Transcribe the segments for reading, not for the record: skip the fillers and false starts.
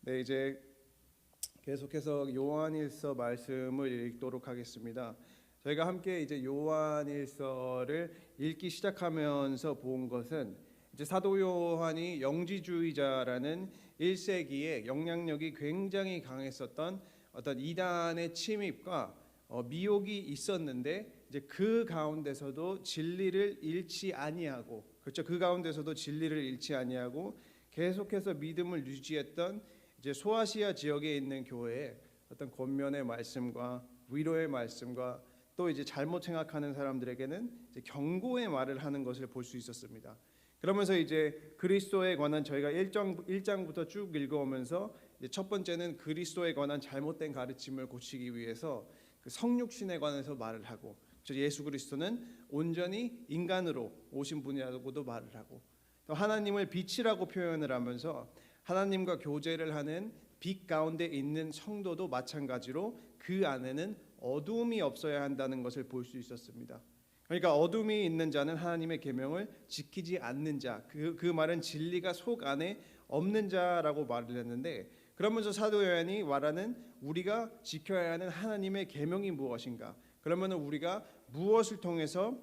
네, 이제 계속해서 요한일서 말씀을 읽도록 하겠습니다. 저희가 함께 이제 요한일서를 읽기 시작하면서 본 것은 이제 사도 요한이 영지주의자라는 1세기에 영향력이 굉장히 강했었던 어떤 이단의 침입과 미혹이 있었는데 이제 그 가운데서도 진리를 잃지 아니하고, 그렇죠, 그 가운데서도 진리를 잃지 아니하고 계속해서 믿음을 유지했던 이제 소아시아 지역에 있는 교회에 어떤 권면의 말씀과 위로의 말씀과 또 이제 잘못 생각하는 사람들에게는 이제 경고의 말을 하는 것을 볼 수 있었습니다. 그러면서 이제 그리스도에 관한 저희가 1장부터 쭉 읽어오면서 이제 첫 번째는 그리스도에 관한 잘못된 가르침을 고치기 위해서 그 성육신에 관해서 말을 하고, 예수 그리스도는 온전히 인간으로 오신 분이라고도 말을 하고, 또 하나님을 빛이라고 표현을 하면서 하나님과 교제를 하는 빛 가운데 있는 성도도 마찬가지로 그 안에는 어두움이 없어야 한다는 것을 볼 수 있었습니다. 그러니까 어둠이 있는 자는 하나님의 계명을 지키지 않는 자, 그 말은 진리가 속 안에 없는 자라고 말을 했는데, 그러면서 사도 요한이 말하는 우리가 지켜야 하는 하나님의 계명이 무엇인가? 그러면 우리가 무엇을 통해서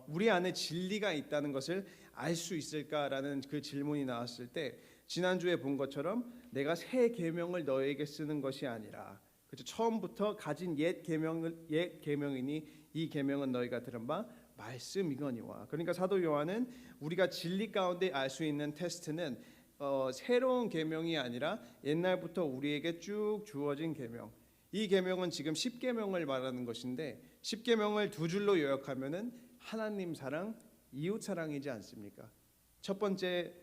우리 안에 진리가 있다는 것을 알 수 있을까라는 그 질문이 나왔을 때, 지난주에 본 것처럼 내가 새 계명을 너에게 쓰는 것이 아니라, 그렇죠, 처음부터 가진 옛 계명이니 이 계명은 너희가 들은 바 말씀이거니와. 그러니까 사도 요한은 우리가 진리 가운데 알 수 있는 테스트는 새로운 계명이 아니라 옛날부터 우리에게 쭉 주어진 계명. 이 계명은 지금 10계명을 말하는 것인데, 10계명을 두 줄로 요약하면은 하나님 사랑, 이웃 사랑이지 않습니까? 첫 번째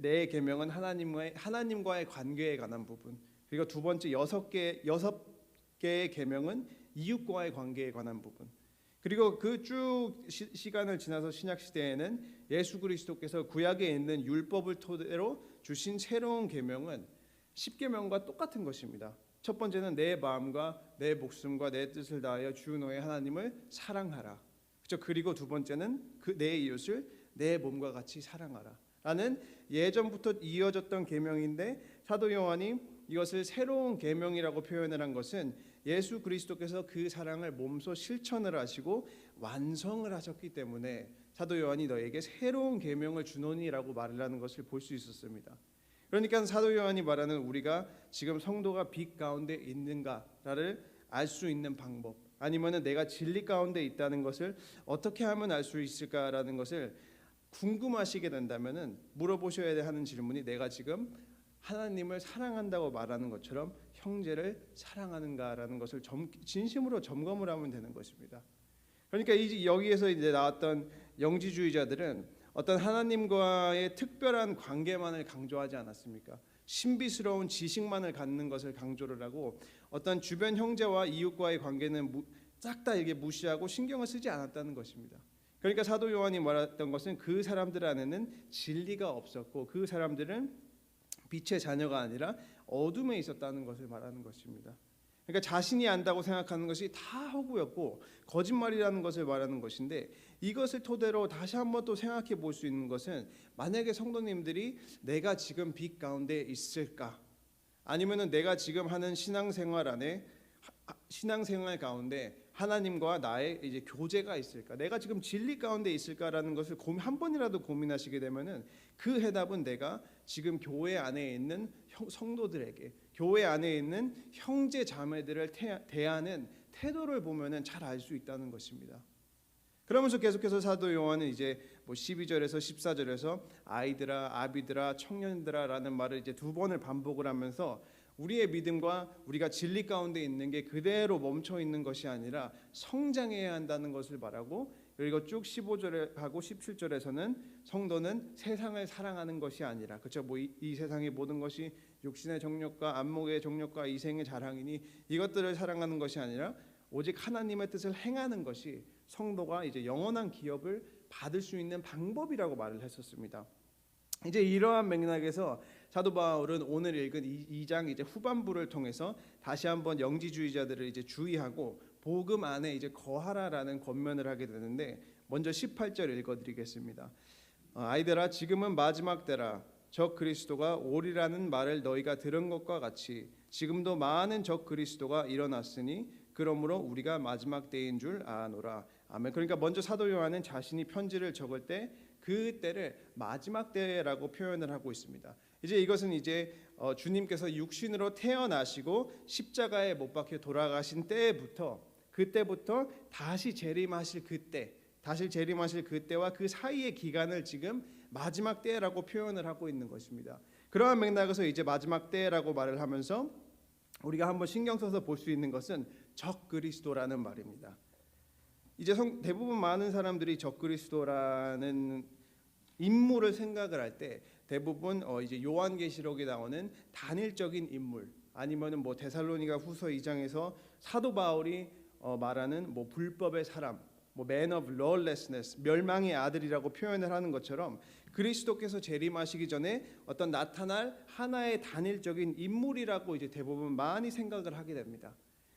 내 계명은 하나님과의 관계에 관한 부분. 그리고 두 번째 여섯 개의 계명은 이웃과의 관계에 관한 부분. 그리고 그 쭉 시간을 지나서 신약 시대에는 예수 그리스도께서 구약에 있는 율법을 토대로 주신 새로운 계명은 10계명과 똑같은 것입니다. 첫 번째는 내 마음과 내 목숨과 내 뜻을 다하여 주 너의 하나님을 사랑하라. 그렇죠? 그리고 두 번째는 내 이웃을 내 몸과 같이 사랑하라. 라는 예전부터 이어졌던 계명인데, 사도 요한이 이것을 새로운 계명이라고 표현을 한 것은 예수 그리스도께서 그 사랑을 몸소 실천을 하시고 완성을 하셨기 때문에 사도 요한이 너에게 새로운 계명을 주노니라고 말을 하는 것을 볼 수 있었습니다. 그러니까 사도 요한이 말하는 우리가 지금 성도가 빛 가운데 있는가를 알 수 있는 방법, 아니면은 내가 진리 가운데 있다는 것을 어떻게 하면 알 수 있을까라는 것을 궁금하시게 된다면은 물어보셔야 하는 질문이, 내가 지금 하나님을 사랑한다고 말하는 것처럼 형제를 사랑하는가라는 것을 진심으로 점검을 하면 되는 것입니다. 그러니까 여기에서 이제 나왔던 영지주의자들은 어떤 하나님과의 특별한 관계만을 강조하지 않았습니까? 신비스러운 지식만을 갖는 것을 강조를 하고, 어떤 주변 형제와 이웃과의 관계는 싹 다 이게 무시하고 신경을 쓰지 않았다는 것입니다. 그러니까 사도 요한이 말했던 것은 그 사람들 안에는 진리가 없었고, 그 사람들은 빛의 자녀가 아니라 어둠에 있었다는 것을 말하는 것입니다. 그러니까 자신이 안다고 생각하는 것이 다 허구였고 거짓말이라는 것을 말하는 것인데, 이것을 토대로 다시 한번 또 생각해 볼 수 있는 것은, 만약에 성도님들이 내가 지금 빛 가운데 있을까, 아니면은 내가 지금 하는 신앙생활 가운데 하나님과 나의 이제 교제가 있을까, 내가 지금 진리 가운데 있을까라는 것을 한 번이라도 고민하시게 되면은 그 해답은 내가 지금 교회 안에 있는 성도들에게, 교회 안에 있는 형제 자매들을 대하는 태도를 보면은 잘 알 수 있다는 것입니다. 그러면서 계속해서 사도 요한은 이제 12절에서 14절에서 아이들아, 아비들아, 청년들아라는 말을 이제 두 번을 반복을 하면서 우리의 믿음과 우리가 진리 가운데 있는 게 그대로 멈춰 있는 것이 아니라 성장해야 한다는 것을 말하고, 그리고 쭉 15절하고 17절에서는 성도는 세상을 사랑하는 것이 아니라, 그렇죠, 이 세상의 모든 것이 육신의 정욕과 안목의 정욕과 이생의 자랑이니 이것들을 사랑하는 것이 아니라 오직 하나님의 뜻을 행하는 것이 성도가 이제 영원한 기업을 받을 수 있는 방법이라고 말을 했었습니다. 이제 이러한 맥락에서 사도 바울은 오늘 읽은 2장 이제 후반부를 통해서 다시 한번 영지주의자들을 이제 주의하고 복음 안에 이제 거하라라는 권면을 하게 되는데, 먼저 18절 읽어드리겠습니다. 아이들아, 지금은 마지막 때라. 적 그리스도가 오리라는 말을 너희가 들은 것과 같이 지금도 많은 적 그리스도가 일어났으니 그러므로 우리가 마지막 때인 줄 아노라. 아멘. 그러니까 먼저 사도 요한은 자신이 편지를 적을 때 그 때를 마지막 때라고 표현을 하고 있습니다. 이제 이것은 이제 주님께서 육신으로 태어나시고 십자가에 못 박혀 돌아가신 그때부터 다시 재림하실 그때와 그 사이의 기간을 지금 마지막 때라고 표현을 하고 있는 것입니다. 그러한 맥락에서 이제 마지막 때라고 말을 하면서 우리가 한번 신경 써서 볼 수 있는 것은 적 그리스도라는 말입니다. 이제 대부분 많은 사람들이 적 그리스도라는 인물을 생각을 할 때 대부분 이제 요한계시록에 나오는 단일적인 인물 아니면은 뭐 데살로니가 후서 2장에서 사도 바울이 말하는 뭐 불법의 사람, 뭐 man of lawlessness, 멸망의 아들이라고 표현을 하는 것처럼 그리스도께서 재림하시기 전에 어떤 나타날 하나의 단일적인 인물이라고 이제 대부분 많이 생각을 하게 됩니다.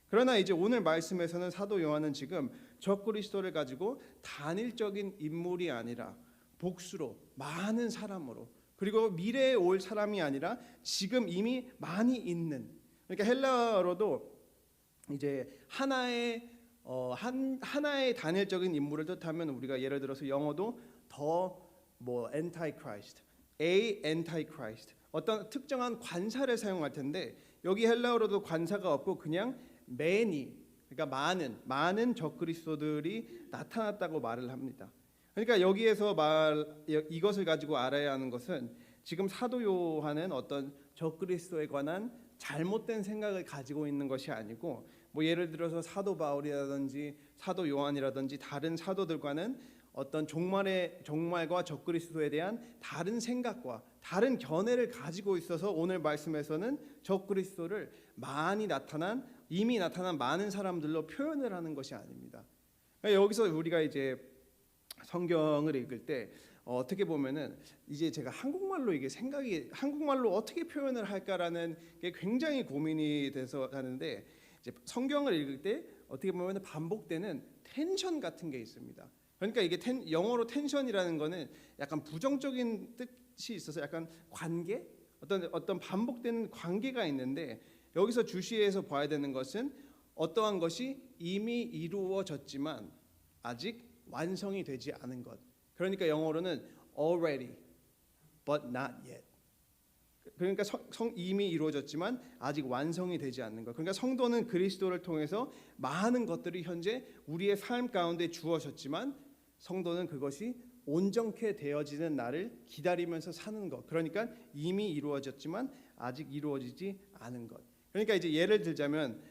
그러나 이제 오늘 말씀에서는 사도 요한은 지금 적 그리스도를 가지고 단일적인 인물이 아니라 복수로 많은 사람으로 그리고 미래에 올 사람이 아니라 지금 이미 많이 있는, 그러니까 헬라어로도 이제 하나의 단일적인 인물을 뜻하면 우리가 예를 들어서 영어도 뭐 antichrist, a antichrist 어떤 특정한 관사를 사용할 텐데 여기 헬라어로도 관사가 없고 그냥 many, 그러니까 많은 적그리스도들이 나타났다고 말을 합니다. 그러니까 여기에서 이것을 가지고 알아야 하는 것은 지금 사도 요한은 어떤 적그리스도에 관한 잘못된 생각을 가지고 있는 것이 아니고 뭐 예를 들어서 사도 바울이라든지 사도 요한이라든지 다른 사도들과는 어떤 종말과 적그리스도에 대한 다른 생각과 다른 견해를 가지고 있어서 오늘 말씀에서는 적그리스도를 이미 나타난 많은 사람들로 표현을 하는 것이 아닙니다. 그러니까 여기서 우리가 이제 성경을 읽을 때 어떻게 보면은 이제 제가 한국말로 어떻게 표현을 할까라는 게 굉장히 고민이 돼서 하는데 이제 성경을 읽을 때 어떻게 보면 반복되는 텐션 같은 게 있습니다. 그러니까 이게 영어로 텐션이라는 거는 약간 부정적인 뜻이 있어서 약간 관계, 어떤 반복되는 관계가 있는데 여기서 주시해서 봐야 되는 것은 어떠한 것이 이미 이루어졌지만 아직 완성이 되지 않은 것. 그러니까 영어로는 already but not yet. 그러니까 이미 이루어졌지만 아직 완성이 되지 않는 것. 그러니까 성도는 그리스도를 통해서 많은 것들이 현재 우리의 삶 가운데 주어졌지만 성도는 그것이 온전케 되어지는 날을 기다리면서 사는 것. 그러니까 이미 이루어졌지만 아직 이루어지지 않은 것. 그러니까 이제 예를 들자면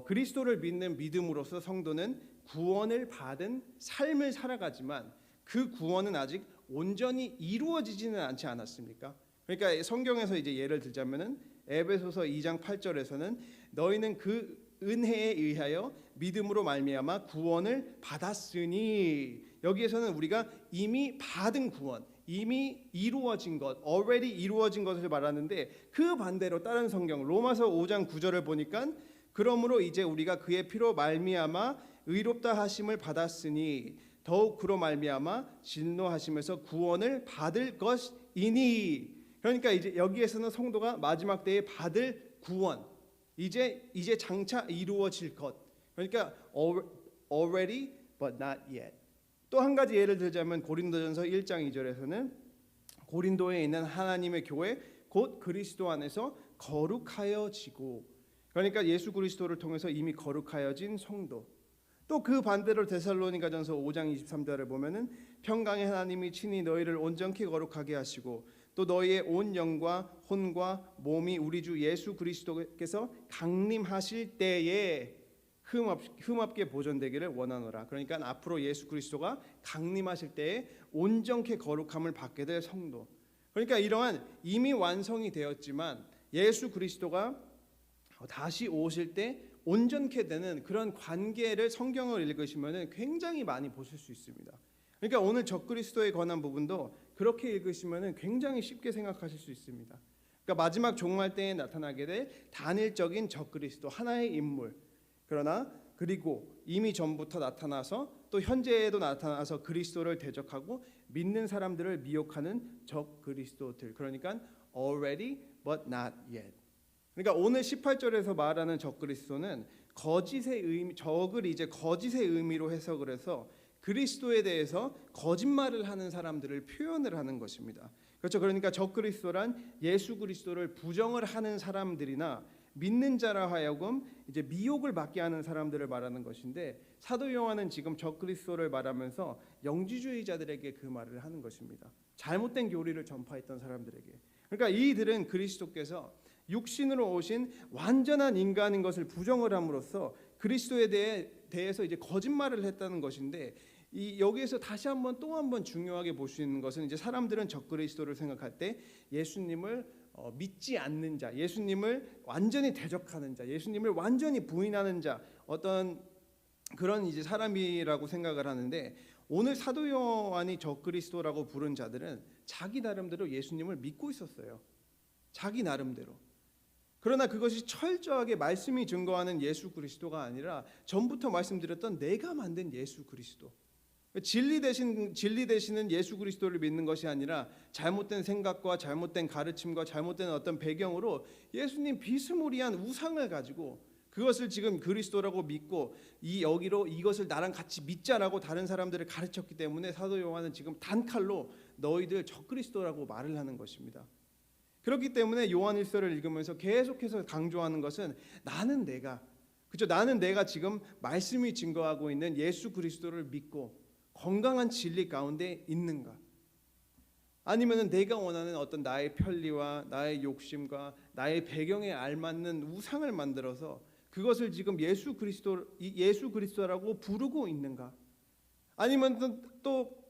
그리스도를 믿는 믿음으로써 성도는 구원을 받은 삶을 살아가지만 그 구원은 아직 온전히 이루어지지는 않지 않았습니까? 그러니까 성경에서 이제 예를 들자면은 에베소서 2장 8절에서는 너희는 그 은혜에 의하여 믿음으로 말미암아 구원을 받았으니, 여기에서는 우리가 이미 받은 구원, 이미 이루어진 것, already 이루어진 것을 말하는데 그 반대로 다른 성경 로마서 5장 9절을 보니까 그러므로 이제 우리가 그의 피로 말미암아 의롭다 하심을 받았으니 더욱 그로 말미암아 진노하심에서 구원을 받을 것이니. 그러니까 이제 여기에서는 성도가 마지막 때에 받을 구원, 이제 장차 이루어질 것. 그러니까 already but not yet. 또 한 가지 예를 들자면 고린도전서 1장 2절에서는 고린도에 있는 하나님의 교회 곧 그리스도 안에서 거룩하여지고, 그러니까 예수 그리스도를 통해서 이미 거룩하여진 성도. 또 그 반대로 데살로니가전서 5장 23절을 보면은 평강의 하나님이 친히 너희를 온전히 거룩하게 하시고 또 너희의 온 영과 혼과 몸이 우리 주 예수 그리스도께서 강림하실 때에 흠없게 보존되기를 원하노라. 그러니까 앞으로 예수 그리스도가 강림하실 때에 온전히 거룩함을 받게 될 성도. 그러니까 이러한 이미 완성이 되었지만 예수 그리스도가 다시 오실 때 온전케 되는 그런 관계를 성경을 읽으시면 굉장히 많이 보실 수 있습니다. 그러니까 오늘 적그리스도에 관한 부분도 그렇게 읽으시면 굉장히 쉽게 생각하실 수 있습니다. 그러니까 마지막 종말 때에 나타나게 될 단일적인 적그리스도, 하나의 인물. 그리고 이미 전부터 나타나서 또 현재에도 나타나서 그리스도를 대적하고 믿는 사람들을 미혹하는 적 그리스도들. 그러니까 already but not yet. 그러니까 오늘 18절에서 말하는 적 그리스도는 거짓의 의미, 적을 이제 거짓의 의미로 해석을 해서 그리스도에 대해서 거짓말을 하는 사람들을 표현을 하는 것입니다. 그렇죠. 그러니까 적 그리스도란 예수 그리스도를 부정을 하는 사람들이나 믿는 자라 하여금 이제 미혹을 받게 하는 사람들을 말하는 것인데, 사도 요한은 지금 적 그리스도를 말하면서 영지주의자들에게 그 말을 하는 것입니다. 잘못된 교리를 전파했던 사람들에게. 그러니까 이들은 그리스도께서 육신으로 오신 완전한 인간인 것을 부정을 함으로써 그리스도에 대해서 이제 거짓말을 했다는 것인데, 여기에서 다시 한번 또 한 번 중요하게 볼 수 있는 것은, 이제 사람들은 적 그리스도를 생각할 때 예수님을 믿지 않는 자, 예수님을 완전히 대적하는 자, 예수님을 완전히 부인하는 자, 어떤 그런 이제 사람이라고 생각을 하는데, 오늘 사도 요한이 적 그리스도라고 부른 자들은 자기 나름대로 예수님을 믿고 있었어요. 자기 나름대로. 그러나 그것이 철저하게 말씀이 증거하는 예수 그리스도가 아니라 전부터 말씀드렸던 내가 만든 예수 그리스도, 진리 되시는 예수 그리스도를 믿는 것이 아니라 잘못된 생각과 잘못된 가르침과 잘못된 어떤 배경으로 예수님 비스무리한 우상을 가지고 그것을 지금 그리스도라고 믿고 여기로 이것을 나랑 같이 믿자라고 다른 사람들을 가르쳤기 때문에 사도 요한은 지금 단칼로 너희들 적 그리스도라고 말을 하는 것입니다. 그렇기 때문에 요한일서를 읽으면서 계속해서 강조하는 것은 나는 내가 지금 말씀이 증거하고 있는 예수 그리스도를 믿고 건강한 진리 가운데 있는가? 아니면은 내가 원하는 어떤 나의 편리와 나의 욕심과 나의 배경에 알맞는 우상을 만들어서 그것을 지금 예수 그리스도라고 부르고 있는가? 아니면 또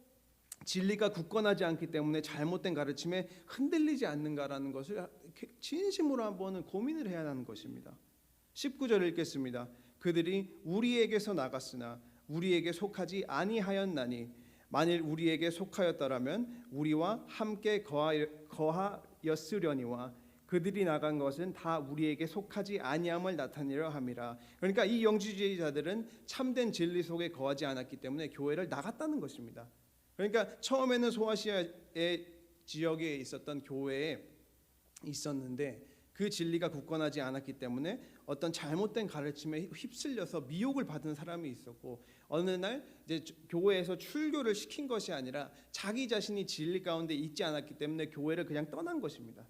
진리가 굳건하지 않기 때문에 잘못된 가르침에 흔들리지 않는가라는 것을 진심으로 한번은 고민을 해야 하는 것입니다. 19절 읽겠습니다. 그들이 우리에게서 나갔으나 우리에게 속하지 아니하였나니 만일 우리에게 속하였더라면 우리와 함께 거하였으려니와 그들이 나간 것은 다 우리에게 속하지 아니함을 나타내려 함이라. 그러니까 이 영지주의자들은 참된 진리 속에 거하지 않았기 때문에 교회를 나갔다는 것입니다. 그러니까 처음에는 소아시아의 지역에 있었던 교회에 있었는데 그 진리가 굳건하지 않았기 때문에 어떤 잘못된 가르침에 휩쓸려서 미혹을 받은 사람이 있었고, 어느 날 이제 교회에서 출교를 시킨 것이 아니라 자기 자신이 진리 가운데 있지 않았기 때문에 교회를 그냥 떠난 것입니다.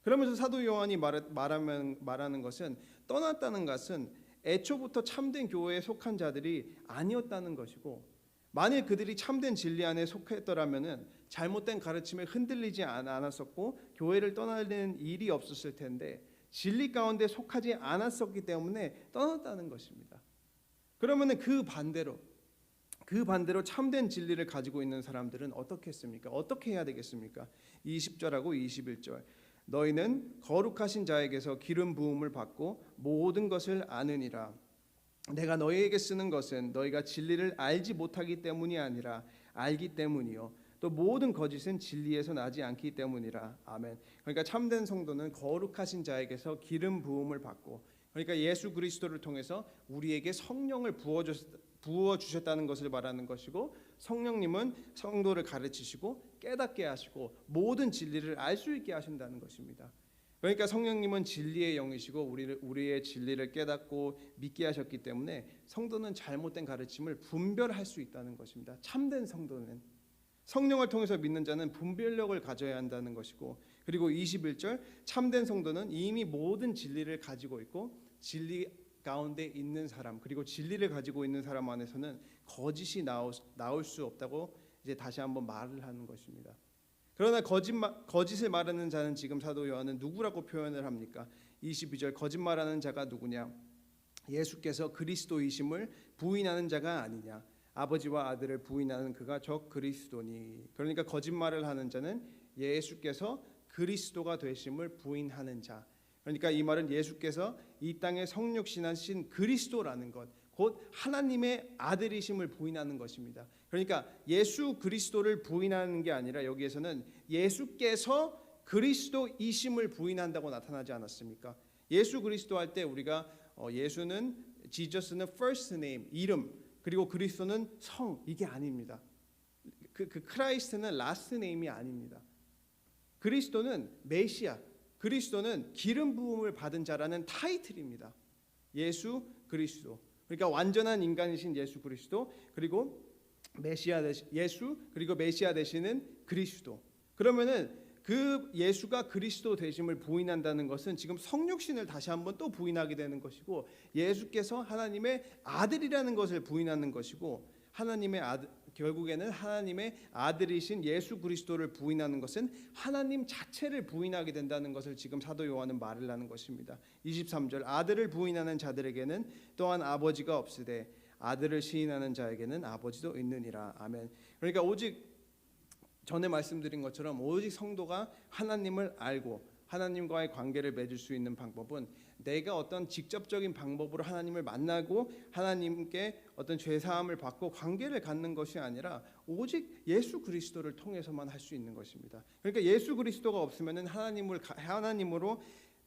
그러면서 사도 요한이 말하는 것은, 떠났다는 것은 애초부터 참된 교회에 속한 자들이 아니었다는 것이고, 만일 그들이 참된 진리 안에 속했더라면은 잘못된 가르침에 흔들리지 않았었고 교회를 떠나는 일이 없었을 텐데, 진리 가운데 속하지 않았었기 때문에 떠났다는 것입니다. 그러면은 그 반대로 참된 진리를 가지고 있는 사람들은 어떻게 했습니까? 어떻게 해야 되겠습니까? 20절하고 21절. 너희는 거룩하신 자에게서 기름 부음을 받고 모든 것을 아느니라. 내가 너희에게 쓰는 것은 너희가 진리를 알지 못하기 때문이 아니라 알기 때문이요 또 모든 거짓은 진리에서 나지 않기 때문이라. 아멘. 그러니까 참된 성도는 거룩하신 자에게서 기름 부음을 받고, 그러니까 예수 그리스도를 통해서 우리에게 성령을 부어 주셨다는 것을 말하는 것이고, 성령님은 성도를 가르치시고 깨닫게 하시고 모든 진리를 알 수 있게 하신다는 것입니다. 그러니까 성령님은 진리의 영이시고 우리의 진리를 깨닫고 믿게 하셨기 때문에 성도는 잘못된 가르침을 분별할 수 있다는 것입니다. 참된 성도는, 성령을 통해서 믿는 자는 분별력을 가져야 한다는 것이고, 그리고 21절, 참된 성도는 이미 모든 진리를 가지고 있고 진리 가운데 있는 사람, 그리고 진리를 가지고 있는 사람 안에서는 거짓이 나올 수 없다고 이제 다시 한번 말을 하는 것입니다. 그러나 거짓을 말하는 자는 지금 사도 요한은 누구라고 표현을 합니까? 22절, 거짓말하는 자가 누구냐? 예수께서 그리스도이심을 부인하는 자가 아니냐? 아버지와 아들을 부인하는 그가 적 그리스도니. 그러니까 거짓말을 하는 자는 예수께서 그리스도가 되심을 부인하는 자. 그러니까 이 말은 예수께서 이 땅에 성육신하신 그리스도라는 것, 곧 하나님의 아들이심을 부인하는 것입니다. 그러니까 예수 그리스도를 부인하는 게 아니라 여기에서는 예수께서 그리스도이심을 부인한다고 나타나지 않았습니까? 예수 그리스도 할 때 우리가 예수는 지저스는 first name, 이름, 그리고 그리스도는 성, 이게 아닙니다. 그 크라이스트는 라스트 네임이 아닙니다. 그리스도는 메시아, 그리스도는 기름 부음을 받은 자라는 타이틀입니다. 예수 그리스도. 그러니까 완전한 인간이신 예수 그리스도, 그리고 예수, 그리고 메시아 되시는 그리스도. 그러면은 그 예수가 그리스도 되심을 부인한다는 것은 지금 성육신을 다시 한번 또 부인하게 되는 것이고, 예수께서 하나님의 아들이라는 것을 부인하는 것이고, 결국에는 하나님의 아들이신 예수 그리스도를 부인하는 것은 하나님 자체를 부인하게 된다는 것을 지금 사도 요한은 말을 하는 것입니다. 23절, 아들을 부인하는 자들에게는 또한 아버지가 없으되 아들을 시인하는 자에게는 아버지도 있느니라. 아멘. 그러니까 오직 전에 말씀드린 것처럼 오직 성도가 하나님을 알고 하나님과의 관계를 맺을 수 있는 방법은 내가 어떤 직접적인 방법으로 하나님을 만나고 하나님께 어떤 죄사함을 받고 관계를 갖는 것이 아니라 오직 예수 그리스도를 통해서만 할 수 있는 것입니다. 그러니까 예수 그리스도가 없으면은 하나님으로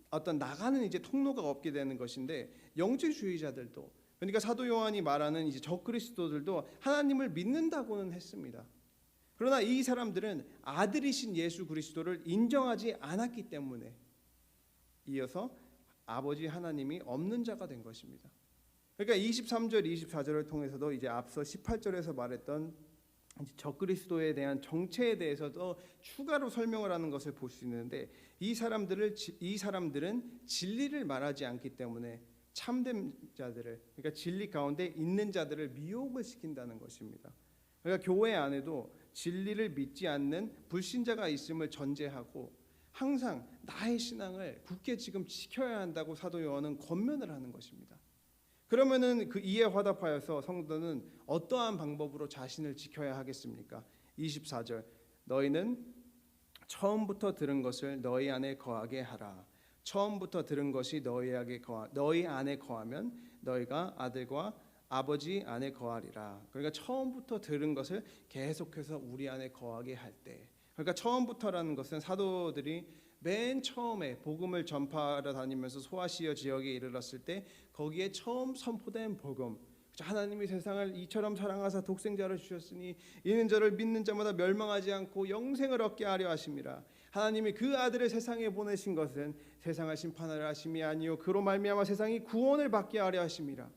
어떤 나가는 이제 통로가 없게 되는 것인데, 영지주의자들도, 그러니까 사도 요한이 말하는 이제 적그리스도들도 하나님을 믿는다고는 했습니다. 그러나 이 사람들은 아들이신 예수 그리스도를 인정하지 않았기 때문에 이어서 아버지 하나님이 없는 자가 된 것입니다. 그러니까 23절 24절을 통해서도 이제 앞서 18절에서 말했던 적그리스도에 대한 정체에 대해서도 추가로 설명을 하는 것을 볼 수 있는데, 이 사람들은 진리를 말하지 않기 때문에 참된 자들을, 그러니까 진리 가운데 있는 자들을 미혹을 시킨다는 것입니다. 그러니까 교회 안에도 진리를 믿지 않는 불신자가 있음을 전제하고 항상 나의 신앙을 굳게 지금 지켜야 한다고 사도 요한은 권면을 하는 것입니다. 그러면은 그 이에 화답하여서 성도는 어떠한 방법으로 자신을 지켜야 하겠습니까? 24절, 너희는 처음부터 들은 것을 너희 안에 거하게 하라. 처음부터 들은 것이 너희 안에 거하면 너희가 아들과 아버지 안에 거하리라. 그러니까 처음부터 들은 것을 계속해서 우리 안에 거하게 할 때, 그러니까 처음부터라는 것은 사도들이 맨 처음에 복음을 전파하러 다니면서 소아시아 지역에 이르렀을 때 거기에 처음 선포된 복음, 하나님이 세상을 이처럼 사랑하사 독생자를 주셨으니 이는 저를 믿는 자마다 멸망하지 않고 영생을 얻게 하려 하심이라. 하나님이 그 아들을 세상에 보내신 것은 세상을 심판하려 하심이 아니요 그로 말미암아 세상이 구원을 받게 하려 하심이라.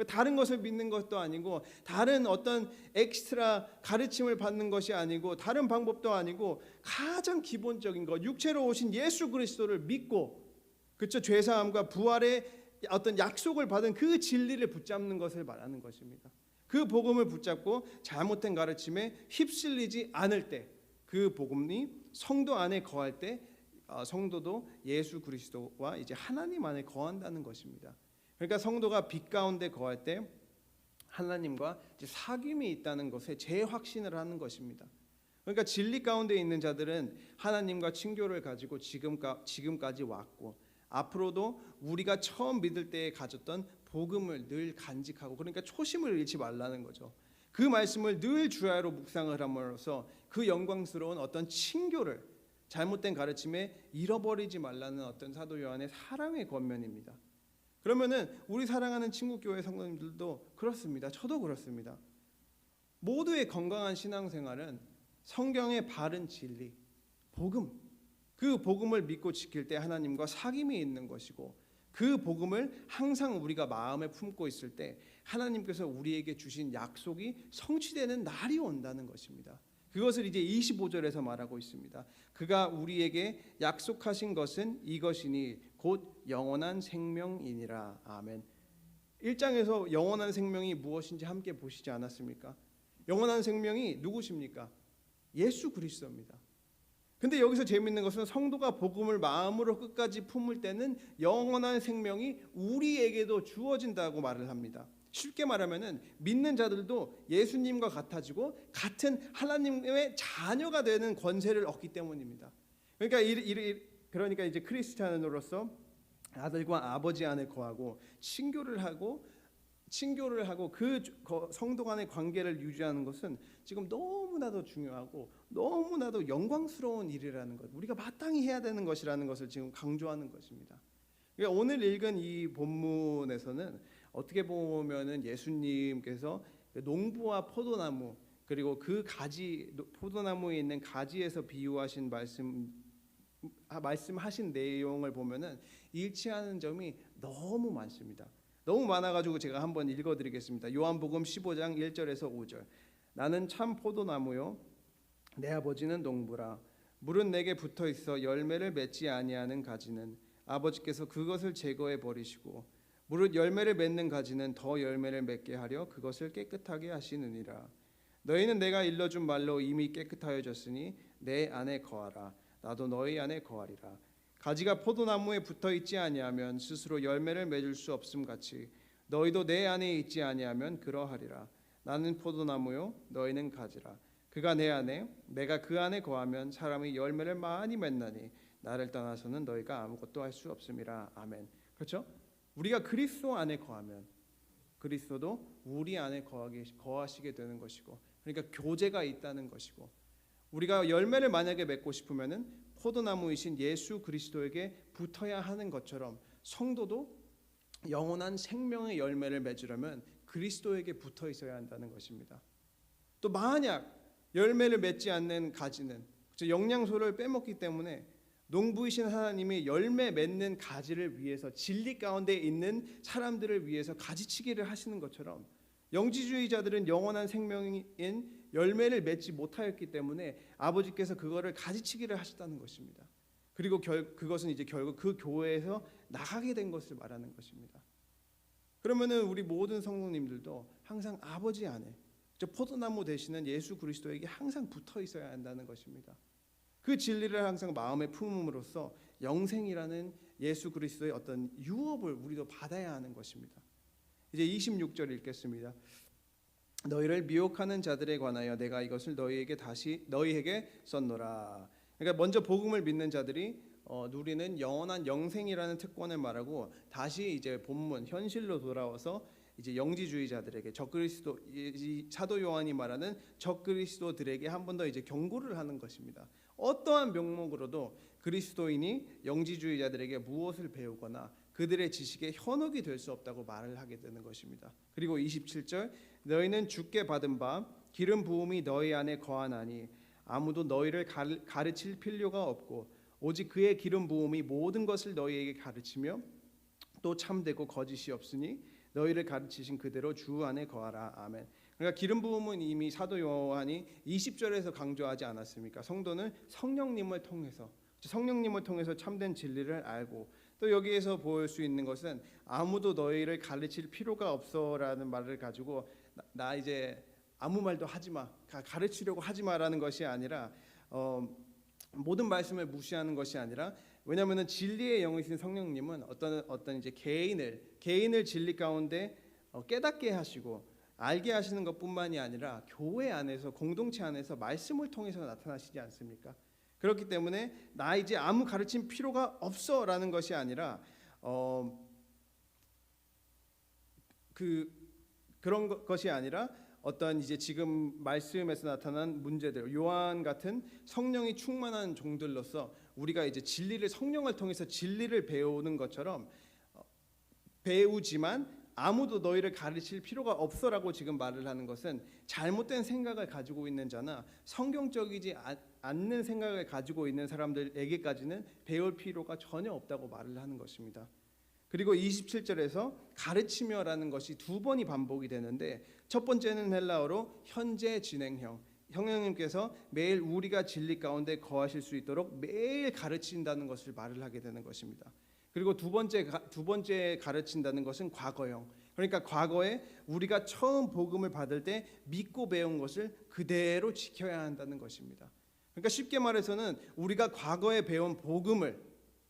다른 것을 믿는 것도 아니고 다른 어떤 엑스트라 가르침을 받는 것이 아니고 다른 방법도 아니고 가장 기본적인 것, 육체로 오신 예수 그리스도를 믿고, 그렇죠, 죄사함과 부활의 어떤 약속을 받은 그 진리를 붙잡는 것을 말하는 것입니다. 그 복음을 붙잡고 잘못된 가르침에 휩쓸리지 않을 때, 그 복음이 성도 안에 거할 때 성도도 예수 그리스도와 이제 하나님 안에 거한다는 것입니다. 그러니까 성도가 빛 가운데 거할 때 하나님과 이제 사귐이 있다는 것에 재확신을 하는 것입니다. 그러니까 진리 가운데 있는 자들은 하나님과 친교를 가지고 지금까지 왔고, 앞으로도 우리가 처음 믿을 때에 가졌던 복음을 늘 간직하고, 그러니까 초심을 잃지 말라는 거죠. 그 말씀을 늘 주야로 묵상을 함으로써 그 영광스러운 어떤 친교를, 잘못된 가르침에 잃어버리지 말라는 어떤 사도 요한의 사랑의 권면입니다. 그러면은 우리 사랑하는 친구교회 성도님들도 그렇습니다. 저도 그렇습니다. 모두의 건강한 신앙생활은 성경의 바른 진리, 복음, 그 복음을 믿고 지킬 때 하나님과 사귐이 있는 것이고, 그 복음을 항상 우리가 마음에 품고 있을 때 하나님께서 우리에게 주신 약속이 성취되는 날이 온다는 것입니다. 그것을 이제 25절에서 말하고 있습니다. 그가 우리에게 약속하신 것은 이것이니 곧 영원한 생명이니라. 아멘. 1장에서 영원한 생명이 무엇인지 함께 보시지 않았습니까? 영원한 생명이 누구십니까? 예수 그리스도입니다. 근데 여기서 재밌는 것은 성도가 복음을 마음으로 끝까지 품을 때는 영원한 생명이 우리에게도 주어진다고 말을 합니다. 쉽게 말하면은 믿는 자들도 예수님과 같아지고 같은 하나님의 자녀가 되는 권세를 얻기 때문입니다. 그러니까 이제 크리스찬으로서 아들과 아버지 안에 거하고 친교를 하고 그 성도 간의 관계를 유지하는 것은 지금 너무나도 중요하고 너무나도 영광스러운 일이라는 것, 우리가 마땅히 해야 되는 것이라는 것을 지금 강조하는 것입니다. 그러니까 오늘 읽은 이 본문에서는 어떻게 보면은 예수님께서 농부와 포도나무, 그리고 그 가지 포도나무에 있는 가지에서 비유하신 말씀하신 내용을 보면은 일치하는 점이 너무 많습니다. 너무 많아가지고 제가 한번 읽어드리겠습니다. 요한복음 15장 1절에서 5절. 나는 참 포도나무요 내 아버지는 농부라. 물은 내게 붙어 있어 열매를 맺지 아니하는 가지는 아버지께서 그것을 제거해 버리시고 무릇 열매를 맺는 가지는 더 열매를 맺게 하려 그것을 깨끗하게 하시느니라. 너희는 내가 일러준 말로 이미 깨끗하여졌으니 내 안에 거하라. 나도 너희 안에 거하리라. 가지가 포도나무에 붙어 있지 아니하면 스스로 열매를 맺을 수 없음 같이 너희도 내 안에 있지 아니하면 그러하리라. 나는 포도나무요 너희는 가지라. 그가 내 안에 내가 그 안에 거하면 사람이 열매를 많이 맺나니 나를 떠나서는 너희가 아무것도 할 수 없음이라. 아멘. 그렇죠? 우리가 그리스도 안에 거하면 그리스도도 우리 안에 거하시게 되는 것이고, 그러니까 교제가 있다는 것이고, 우리가 열매를 만약에 맺고 싶으면은 포도나무이신 예수 그리스도에게 붙어야 하는 것처럼 성도도 영원한 생명의 열매를 맺으려면 그리스도에게 붙어 있어야 한다는 것입니다. 또 만약 열매를 맺지 않는 가지는 영양소를 빼먹기 때문에 농부이신 하나님이 열매 맺는 가지를 위해서 진리 가운데 있는 사람들을 위해서 가지치기를 하시는 것처럼 영지주의자들은 영원한 생명인 열매를 맺지 못하였기 때문에 아버지께서 그거를 가지치기를 하셨다는 것입니다. 그리고 그것은 이제 결국 그 교회에서 나가게 된 것을 말하는 것입니다. 그러면은 우리 모든 성도님들도 항상 아버지 안에 포도나무 되시는 예수 그리스도에게 항상 붙어 있어야 한다는 것입니다. 그 진리를 항상 마음에 품음으로써 영생이라는 예수 그리스도의 어떤 유업을 우리도 받아야 하는 것입니다. 이제 26절 읽겠습니다. 너희를 미혹하는 자들에 관하여 내가 이것을 너희에게 썼노라. 그러니까 먼저 복음을 믿는 자들이 누리는 영원한 영생이라는 특권을 말하고, 다시 이제 본문 현실로 돌아와서 이제 영지주의자들에게 적그리스도, 사도 요한이 말하는 적그리스도들에게 한 번 더 이제 경고를 하는 것입니다. 어떠한 명목으로도 그리스도인이 영지주의자들에게 무엇을 배우거나 그들의 지식에 현혹이 될 수 없다고 말을 하게 되는 것입니다. 그리고 27절, 너희는 주께 받은 바 기름 부음이 너희 안에 거하나니 아무도 너희를 가르칠 필요가 없고 오직 그의 기름 부음이 모든 것을 너희에게 가르치며 또 참되고 거짓이 없으니 너희를 가르치신 그대로 주 안에 거하라. 아멘. 그러니까 기름 부음은 이미 사도 요한이 20절에서 강조하지 않았습니까? 성도는 성령님을 통해서 참된 진리를 알고, 또 여기에서 볼 수 있는 것은 아무도 너희를 가르칠 필요가 없어라는 말을 가지고 나 이제 아무 말도 하지 마, 가르치려고 하지 마라는 것이 아니라 모든 말씀을 무시하는 것이 아니라, 왜냐하면 진리의 영이신 성령님은 어떤 이제 개인을 진리 가운데 깨닫게 하시고 알게 하시는 것뿐만이 아니라 교회 안에서, 공동체 안에서 말씀을 통해서 나타나시지 않습니까? 그렇기 때문에 나 이제 아무 가르침 필요가 없어라는 것이 아니라 그런 것이 아니라 어떤 이제 지금 말씀에서 나타난 문제들, 요한 같은 성령이 충만한 종들로서 우리가 이제 진리를, 성령을 통해서 진리를 배우는 것처럼 배우지만 아무도 너희를 가르칠 필요가 없어라고 지금 말을 하는 것은 잘못된 생각을 가지고 있는 자나 성경적이지 않는 생각을 가지고 있는 사람들에게까지는 배울 필요가 전혀 없다고 말을 하는 것입니다. 그리고 27절에서 가르치며라는 것이 두 번이 반복이 되는데, 첫 번째는 헬라어로 현재 진행형, 성령님께서 매일 우리가 진리 가운데 거하실 수 있도록 매일 가르친다는 것을 말을 하게 되는 것입니다. 그리고 두 번째 가르친다는 것은 과거형, 그러니까 과거에 우리가 처음 복음을 받을 때 믿고 배운 것을 그대로 지켜야 한다는 것입니다. 그러니까 쉽게 말해서는 우리가 과거에 배운 복음을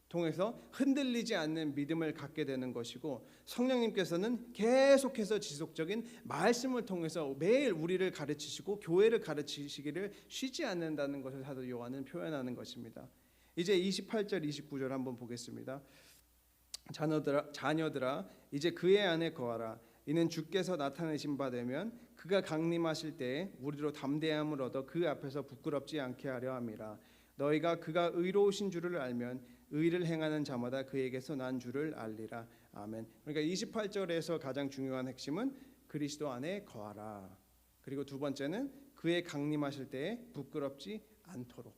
통해서 흔들리지 않는 믿음을 갖게 되는 것이고, 성령님께서는 계속해서 지속적인 말씀을 통해서 매일 우리를 가르치시고 교회를 가르치시기를 쉬지 않는다는 것을 사도 요한은 표현하는 것입니다. 이제 28절 29절 한번 보겠습니다. 자녀들아 이제 그의 안에 거하라. 이는 주께서 나타내신 바 되면 그가 강림하실 때에 우리로 담대함을 얻어 그 앞에서 부끄럽지 않게 하려 함이라. 너희가 그가 의로우신 줄을 알면 의를 행하는 자마다 그에게서 난 줄을 알리라. 아멘. 그러니까 28절에서 가장 중요한 핵심은 그리스도 안에 거하라. 그리고 두 번째는 그의 강림하실 때에 부끄럽지 않도록.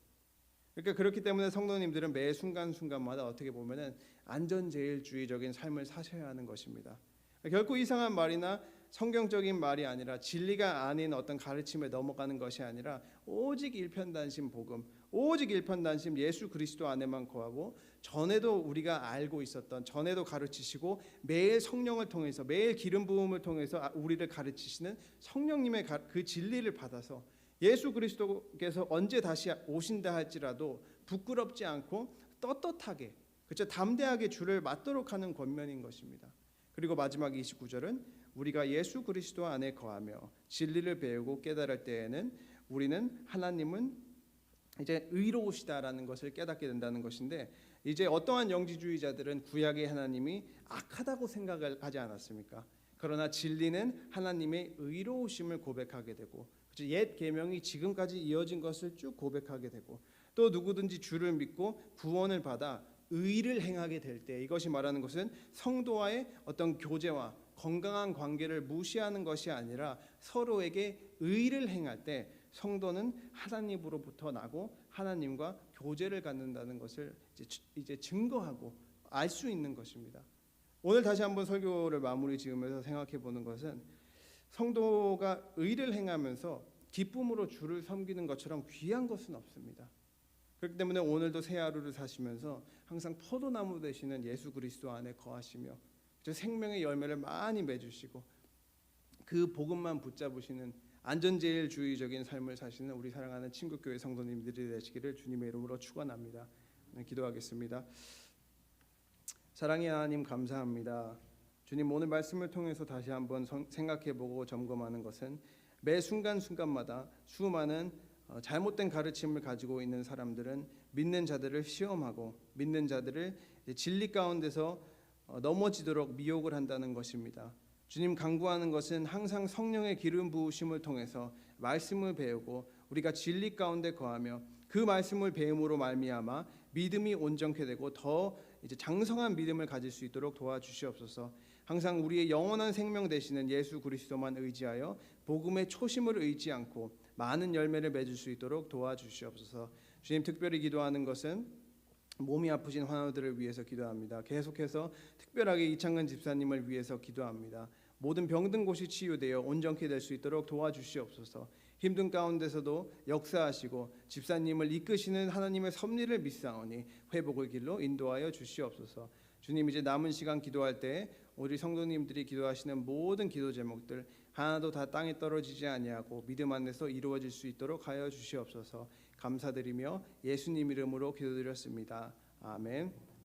그러니까 그렇기 때문에 성도님들은 매 순간순간마다 어떻게 보면은 안전제일주의적인 삶을 사셔야 하는 것입니다. 결코 이상한 말이나 성경적인 말이 아니라 진리가 아닌 어떤 가르침에 넘어가는 것이 아니라 오직 일편단심 복음, 오직 일편단심 예수 그리스도 안에만 거하고 전에도 우리가 알고 있었던, 전에도 가르치시고 매일 성령을 통해서, 매일 기름 부음을 통해서 우리를 가르치시는 성령님의 그 진리를 받아서 예수 그리스도께서 언제 다시 오신다 할지라도 부끄럽지 않고 떳떳하게, 그렇죠, 담대하게 주를 맞도록 하는 권면인 것입니다. 그리고 마지막 29절은 우리가 예수 그리스도 안에 거하며 진리를 배우고 깨달을 때에는 우리는 하나님은 이제 의로우시다라는 것을 깨닫게 된다는 것인데, 이제 어떠한 영지주의자들은 구약의 하나님이 악하다고 생각을 하지 않았습니까? 그러나 진리는 하나님의 의로우심을 고백하게 되고, 옛 계명이 지금까지 이어진 것을 쭉 고백하게 되고, 또 누구든지 주를 믿고 구원을 받아 의를 행하게 될 때, 이것이 말하는 것은 성도와의 어떤 교제와 건강한 관계를 무시하는 것이 아니라 서로에게 의를 행할 때 성도는 하나님으로부터 나고 하나님과 교제를 갖는다는 것을 이제 증거하고 알 수 있는 것입니다. 오늘 다시 한번 설교를 마무리 지으면서 생각해 보는 것은, 성도가 의를 행하면서 기쁨으로 주를 섬기는 것처럼 귀한 것은 없습니다. 그렇기 때문에 오늘도 새 하루를 사시면서 항상 포도나무 되시는 예수 그리스도 안에 거하시며 생명의 열매를 많이 맺으시고 그 복음만 붙잡으시는 안전제일주의적인 삶을 사시는 우리 사랑하는 친구교회 성도님들이 되시기를 주님의 이름으로 축원합니다. 기도하겠습니다. 사랑의 하나님, 감사합니다. 주님, 오늘 말씀을 통해서 다시 한번 생각해보고 점검하는 것은, 매 순간순간마다 수많은 잘못된 가르침을 가지고 있는 사람들은 믿는 자들을 시험하고 믿는 자들을 진리 가운데서 넘어지도록 미혹을 한다는 것입니다. 주님, 간구하는 것은 항상 성령의 기름 부으심을 통해서 말씀을 배우고 우리가 진리 가운데 거하며 그 말씀을 배움으로 말미암아 믿음이 온전케 되고 더 이제 장성한 믿음을 가질 수 있도록 도와주시옵소서. 항상 우리의 영원한 생명 되시는 예수 그리스도만 의지하여 복음의 초심을 의지 않고 많은 열매를 맺을 수 있도록 도와주시옵소서. 주님, 특별히 기도하는 것은 몸이 아프신 환우들을 위해서 기도합니다. 계속해서 특별하게 이창근 집사님을 위해서 기도합니다. 모든 병든 곳이 치유되어 온전케 될 수 있도록 도와주시옵소서. 힘든 가운데서도 역사하시고 집사님을 이끄시는 하나님의 섭리를 믿사오니 회복의 길로 인도하여 주시옵소서. 주님, 이제 남은 시간 기도할 때 우리 성도님들이 기도하시는 모든 기도 제목들 하나도 다 땅에 떨어지지 아니하고 믿음 안에서 이루어질 수 있도록 하여 주시옵소서. 감사드리며 예수님 이름으로 기도드렸습니다. 아멘.